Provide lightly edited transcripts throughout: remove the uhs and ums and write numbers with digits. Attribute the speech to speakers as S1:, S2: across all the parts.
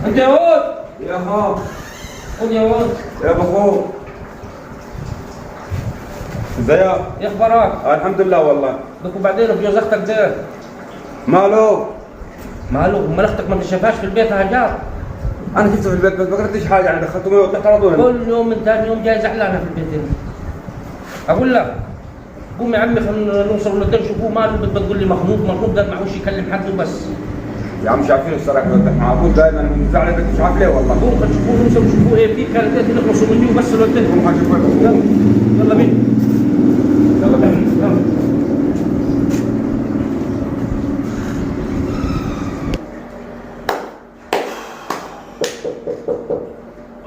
S1: انت يا ولد.
S2: يا اخو.
S1: خد يا ولد.
S2: يا بخو. ازيك؟
S1: ايه اخبارك؟
S2: الحمد لله والله.
S1: بدك وبعدين بجوز اختك ده.
S2: ماله؟
S1: ماله؟ امال اختك ما انت شايفهاش في البيت هاجار؟
S2: انا شفته في البيت بس ما قدرتش حاجه يعني دخلته وطلعت على طول.
S1: كل يوم من ثاني يوم جاي زعلانه في البيت هنا. اقول لك قوم يا عمي خلينا نوصل للدين شوفوه ماله بتقول لي مخنوق قال معهوش يكلم حد وبس.
S2: يا عم مش عارفين الصراحه مع ابوه دائما من زعل البيت مش عارف ليه والله.
S1: قوم خلينا نشوفوه نوصل نشوفوه ايه في كانت ايه نخلصوا منه وبس الودين.
S2: قوم خلينا نشوفه.
S1: يلا يلا بينا.
S2: يلا بينا.
S1: يلا.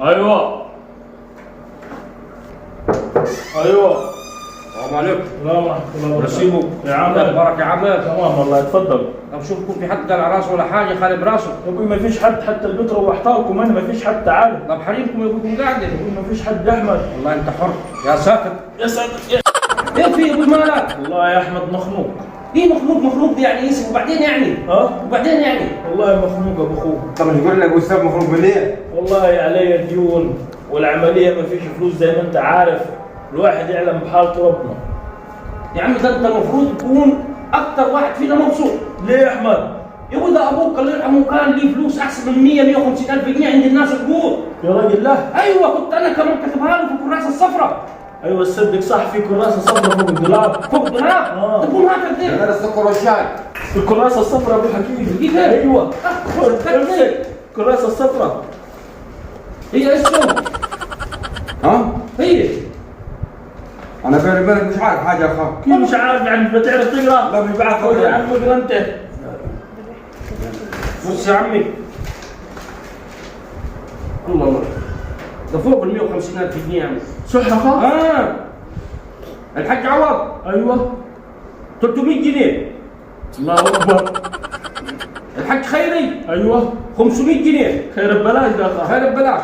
S3: ايوه ايوه.
S1: السلام عليكم.
S3: السلام ورحمة الله وبركاته.
S1: رسيبه
S3: يا عم
S1: اخبارك يا عم؟
S3: تمام والله اتفضل.
S1: طب شوف يكون في حد قال على راسه ولا حاجه خالي براسه.
S3: يا ابوي ما فيش حد حتى البيت روحتها لكم انا ما فيش حد تعال.
S1: طب حريمكم يبوكم قاعده.
S3: يا ابوي ما فيش حد يا احمد.
S1: والله انت حر يا ساتر.
S3: يا ساتر
S1: ايه في يا ابوي مالك؟
S3: والله يا احمد مخنوق.
S1: ايه مخلوق دي يعني اسم وبعدين يعني؟
S3: ها؟
S1: وبعدين يعني؟
S3: والله مخنوق ابو اخوك.
S2: طب مش يقول لك ابو السبب مخروج من ليه؟
S3: والله علي ديون والعملية ما فيش فلوس زي ما انت عارف. الواحد يعلم بحالته ربنا.
S1: يا عم ده انت المفروض تكون اكتر واحد فينا مبسوط.
S3: ليه يا احمد؟
S1: يا ابوي ده ابوك الله يرحمه كان ليه فلوس احسن من 150 الف جنيه عند الناس الكبار.
S3: يا راجل لا.
S1: ايوه كنت انا كمان كاتبها له في الكراسه الصفراء.
S3: ايوه تصدق صح في كراسة صفرا فوق الدولاب.
S1: فوق الدولاب؟ تكون هكذا ليه؟
S2: هذا السكر والشاي.
S3: الكراسة الصفرا ابو حكيم.
S1: كيف؟
S3: ايوه.
S1: امسك
S3: الكراسة الصفرا.
S1: هي اسمه
S2: ها؟
S1: هي
S2: انا بيني وبينك مش عارف حاجه يا اخو.
S3: كيف مش عارف يعني بتعرف تقرا؟
S2: لا مش بعرف
S3: خذ يا
S2: أقرأ.
S3: عم اقرا انت.
S1: بص يا عمي الله ده فوق ال 150 الف جنيه يعني.
S3: صح يا اخو؟
S1: الحاج عوض
S3: ايوه.
S1: 300 جنيه.
S3: الله اكبر.
S1: الحاج خيري
S3: ايوه.
S1: 500 جنيه.
S3: خير ببلاش ده اخو.
S1: خير ببلاش.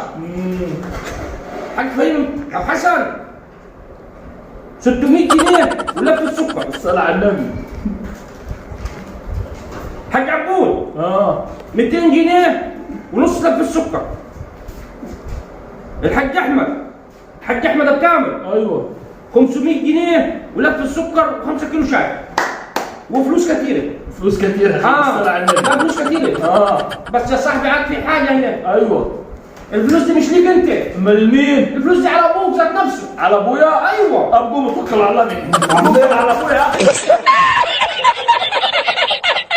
S1: الحاج خيري ابو حسن 600 جنيه ولف السكر.
S3: الصلاة على النبي.
S1: حاج عبود 200 جنيه ونص لف السكر. الحاج احمد بكامل
S3: ايوه.
S1: 500 جنيه ولف السكر و5 كيلو شاي وفلوس كثيره.
S3: فلوس كثير يا اخي. الصلاة على النبي.
S1: لا فلوس كثيره. بس يا صاحبي عاد في حاجه هنا.
S3: ايوه.
S1: الفلوس دي مش ليك انت.
S3: امال مين؟
S1: الفلوس دي على ابوك ذات نفسه.
S3: على ابويا؟
S1: ايوه.
S3: ابقوم اتوكل على الله. على ابويا.